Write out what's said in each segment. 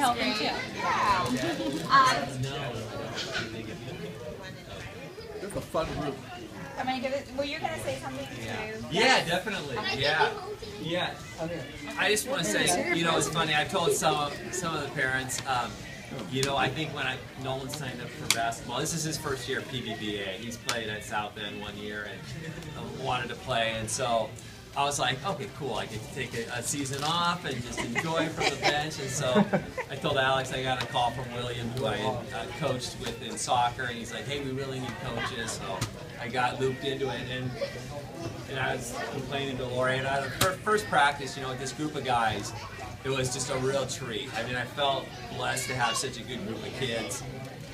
helping too. It's a fun group. I'm gonna give it. Well, you're gonna say something too. Yeah, definitely. Yeah. I just want to say, you know, it's funny. I told some of the parents, you know, I think when Nolan signed up for basketball, this is his first year at PBBA. He's played at South End 1 year and wanted to play, and so I was like, okay, cool. I get to take a season off and just enjoy from the bench. And so I told Alex I got a call from William, who I had coached with in soccer, and he's like, hey, we really need coaches. So I got looped into it, and I was complaining to Lori. And at our first practice, you know, with this group of guys, it was just a real treat. I mean, I felt blessed to have such a good group of kids.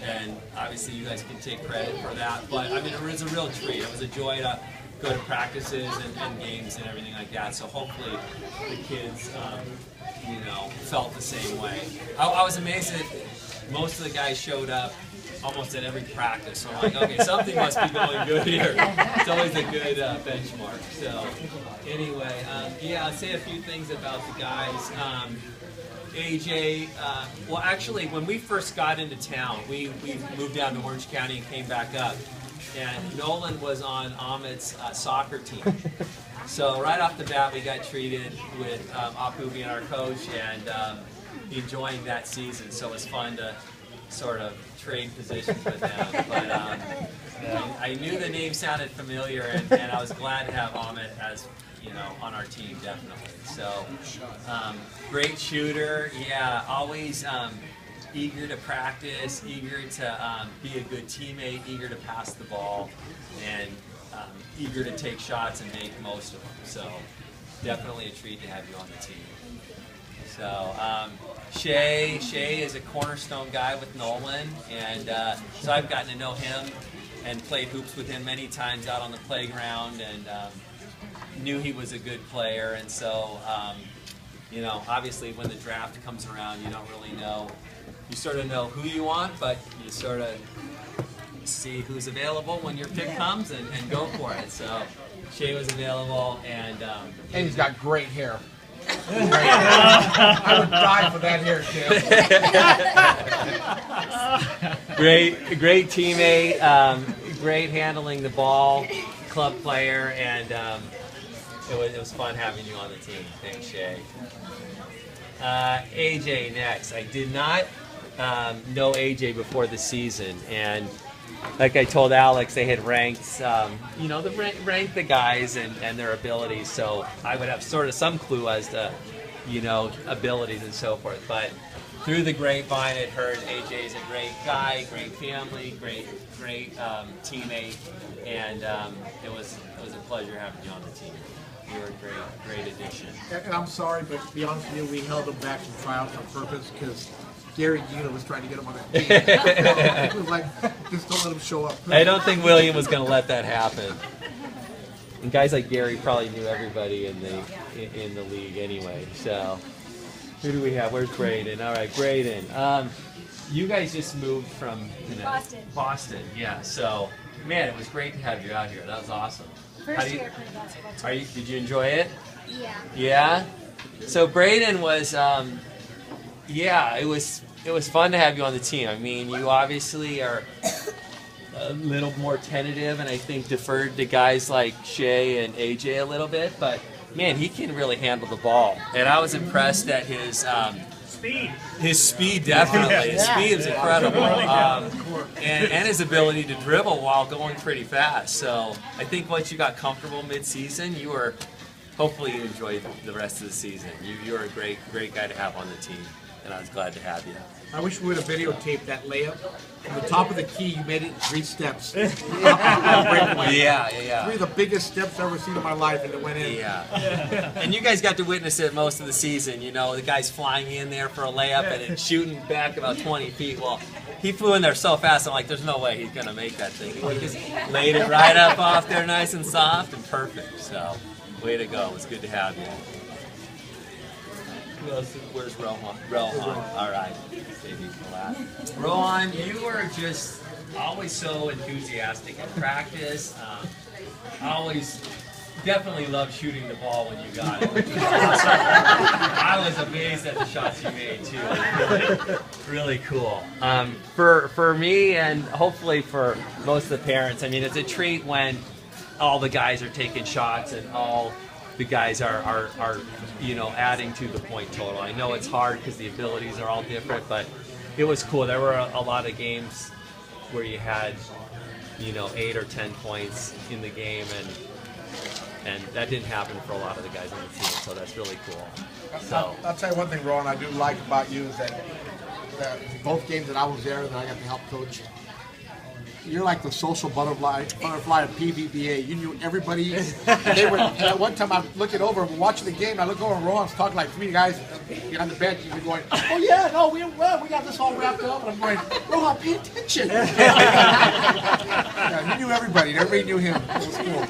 And obviously, you guys can take credit for that. But I mean, it was a real treat. It was a joy to go to practices and games and everything like that. So hopefully the kids, you know, felt the same way. I was amazed that most of the guys showed up almost at every practice. So I'm like, okay, something must be going good here. It's always a good benchmark. So anyway, yeah, I'll say a few things about the guys. AJ, well, actually, when we first got into town, we moved down to Orange County and came back up. And Nolan was on Ahmed's soccer team. So right off the bat, we got treated with Apu being our coach and enjoying that season. So it was fun to sort of trade positions with them. But I knew the name sounded familiar, and I was glad to have Ahmed as, you know, on our team, definitely. So great shooter, yeah, always eager to practice, eager to be a good teammate, eager to pass the ball, and eager to take shots and make most of them. So definitely a treat to have you on the team. So Shay is a cornerstone guy with Nolan, and so I've gotten to know him and played hoops with him many times out on the playground, and knew he was a good player. And so you know, obviously when the draft comes around, you don't really know. You sort of know who you want, but you sort of see who's available when your pick comes and go for it. So Shay was available, and he's got great hair. I would die for that hair, Tim. Great teammate, great handling the ball, club player, and it was fun having you on the team. Thanks, Shay. AJ next. I did not know AJ before the season, and like I told Alex, they had ranked, you know, ranked the guys and their abilities, so I would have sort of some clue as to, you know, abilities and so forth. But through the grapevine, I'd heard AJ's a great guy, great family, great teammate, and it was a pleasure having you on the team. You were a great addition. And I'm sorry, but to be honest with you, we held him back from tryouts on purpose because Gary Gina was trying to get him on the team. It was like, just don't let him show up. I don't think William was going to let that happen. And guys like Gary probably knew everybody in the league anyway. So who do we have? Where's Braden? All right, Braden. You guys just moved from Boston, yeah. So man, it was great to have you out here. That was awesome. First year playing basketball. Did you enjoy it? Yeah. Yeah. So Braden was, yeah, it was fun to have you on the team. I mean, you obviously are a little more tentative, and I think deferred to guys like Shay and AJ a little bit. But man, he can really handle the ball, and I was impressed at his speed. His speed, definitely. His speed is incredible, and his ability to dribble while going pretty fast. So I think once you got comfortable mid-season, hopefully you enjoyed the rest of the season. You're a great guy to have on the team, and I was glad to have you. I wish we would have videotaped that layup. From the top of the key, you made it in 3 steps. Yeah. 3 of the biggest steps I've ever seen in my life, and it went in. Yeah. And you guys got to witness it most of the season. You know, the guy's flying in there for a layup and then shooting back about 20 feet. Well, he flew in there so fast, I'm like, there's no way he's going to make that thing. He just laid it right up off there nice and soft and perfect. So, way to go. It was good to have you. Where's Rohan? All right. Rohan, you were just always so enthusiastic in practice. Always definitely loved shooting the ball when you got it. Which was awesome. I was amazed at the shots you made too. Really, really cool. For me and hopefully for most of the parents, I mean, it's a treat when all the guys are taking shots and all the guys are you know, adding to the point total. I know it's hard because the abilities are all different, but it was cool. There were a lot of games where you had, you know, 8 or 10 points in the game, and that didn't happen for a lot of the guys on the team, so that's really cool. So I'll tell you one thing, Ron, I do like about you is that both games that I was there that I got to help coach, you're like the social butterfly of PVBA. You knew everybody. They were, at one time I'm looking over, we're watching the game, I look over and Rohan's talking like 3 guys on the bench, and you're going, oh yeah, no, we got this all wrapped up, and I'm going, Rohan, pay attention. Yeah, you knew everybody, everybody knew him. It was cool.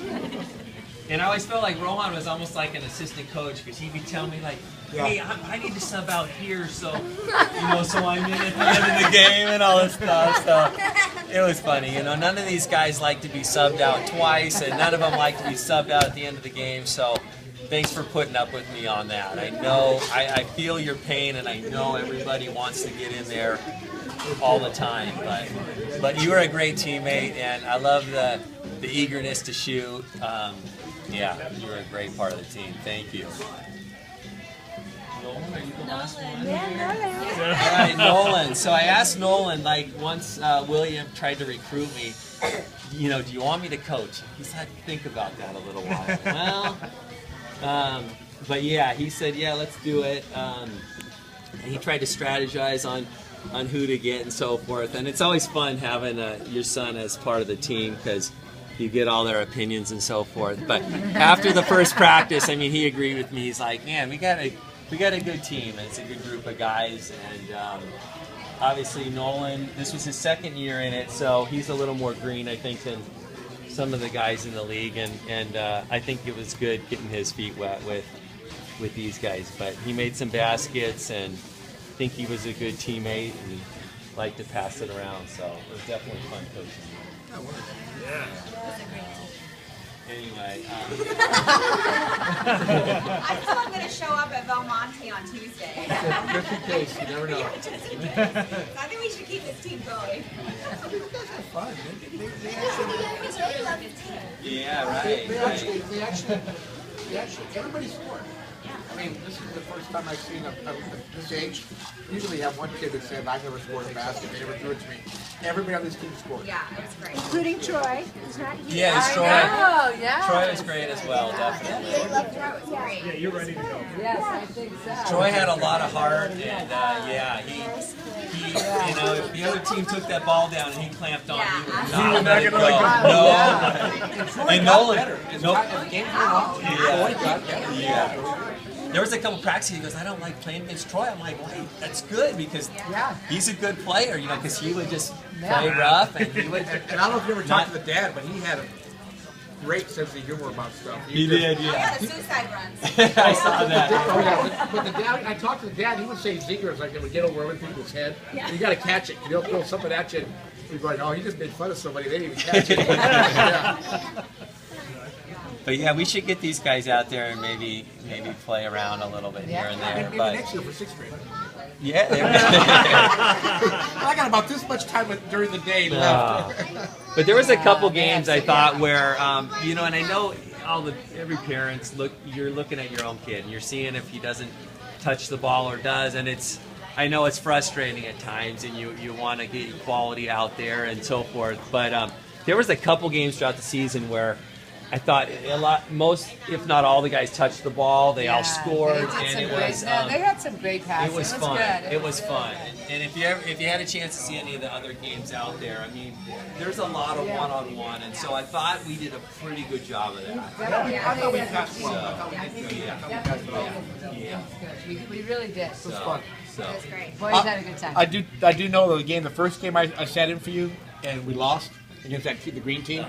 And I always felt like Rohan was almost like an assistant coach because he'd be telling me like, hey, I need to sub out here so, you know, so I'm in at the end of the game and all this stuff. So it was funny, you know. None of these guys like to be subbed out twice, and none of them like to be subbed out at the end of the game. So thanks for putting up with me on that. I know, I feel your pain, and I know everybody wants to get in there all the time. But you were a great teammate, and I love the eagerness to shoot. Yeah, you were a great part of the team. Thank you. Nolan, are you the last one? Yeah, All right, Nolan. So I asked Nolan, like, once William tried to recruit me, you know, do you want me to coach? He said, think about that a little while. Well, but yeah, he said, yeah, let's do it. And he tried to strategize on who to get and so forth. And it's always fun having your son as part of the team because you get all their opinions and so forth. But after the first practice, I mean, he agreed with me. He's like, man, we got a good team, and it's a good group of guys. And obviously Nolan, this was his second year in it, so he's a little more green, I think, than some of the guys in the league. And I think it was good getting his feet wet with these guys. But he made some baskets, and I think he was a good teammate and liked to pass it around. So it was definitely fun coaching. Yeah. Anyway, I still am going to show up at Belmonte on Tuesday. Just in case, you never know. Yeah, just in case. I think we should keep this team going. Fun. yeah, right. They actually, everybody scored. I mean, this is the first time I've seen this age. Usually you have one kid that said, I never scored a basket, they never threw it to me. Everybody on this team scored. Yeah, it was great. Including Troy. Is that you? Yeah, it's Troy. Oh, yeah. Troy was great as well, definitely. Yeah, you're ready to go. Yes, I think so. Troy had a lot of heart, and yeah, he you know, if the other team took that ball down and he clamped on, he would not let it go. No. And Nolan, yeah. There was a couple practices. He goes, I don't like playing against Troy. I'm like, wait, that's good because he's a good player, you know, because he would just play rough and he would. And I don't know if you ever talked to the dad, but he had a great sense of humor about stuff. He did, Oh, yeah, the suicide runs. I saw that. Oh, yeah, but the dad, I talked to the dad, he would say zingers like they would get over other people's head. You got to catch it. They'll throw something at you. And you're going, oh, he just made fun of somebody. They didn't even catch it. Yeah. But yeah, we should get these guys out there and maybe play around a little bit here and there. Maybe But next year for 6th grade. yeah, I got about this much time during the day left. but there was a couple games I thought where you know, and I know every parent's you're looking at your own kid and you're seeing if he doesn't touch the ball or does, and I know it's frustrating at times, and you want to get quality out there and so forth. But there was a couple games throughout the season where I thought most, if not all, the guys touched the ball. They all scored, and it was. they had some great passes. It was fun. Good. It was fun. And if you had a chance to see any of the other games out there, I mean, there's a lot of one-on-one, and so I thought we did a pretty good job of that. I thought we passed well. Yeah. We really did. It was fun. So. It was great. Boys had a good time. I do know the game, the first game I sat in for you, and we lost against the green team.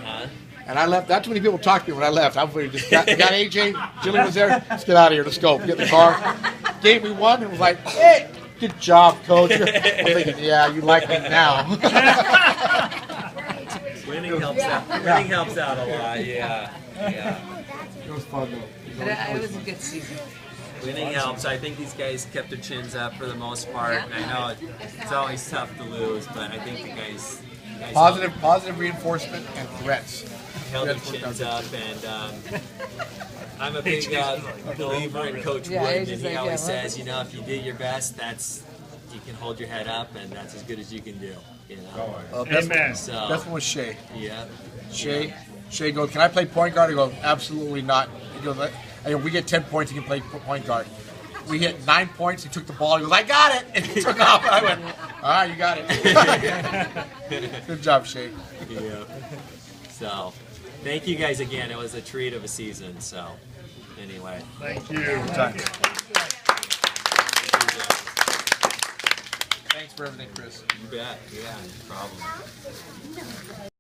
And I left. Not too many people talked to me when I left. I just got AJ. Jillian was there. Let's get out of here. Let's go. Get in the car. Game we won. And was like, hey, good job, coach. I'm thinking, yeah, you like me now. Winning helps out. Winning helps out a lot. Yeah. It was fun though. But it was a good season. Winning helps. I think these guys kept their chins up for the most part. And I know it's always tough to lose, but I think the guys Positive reinforcement and threats. held their chins up. And I'm a big believer in Coach Yeah, Wood, he's and just he like, always yeah, says, you know, if you did your best, you can hold your head up, and that's as good as you can do. You know. Amen. So Best one was Shea. yeah. Shea goes, can I play point guard? I go, absolutely not. He goes, we get 10 points, he can play point guard. We hit 9 points, he took the ball, he goes, I got it! And he took off. I went, all right, you got it. Good job, Shea. Yeah. So, thank you guys again. It was a treat of a season. So, anyway. Thank you. Thanks for everything, Chris. You bet. Yeah, no problem.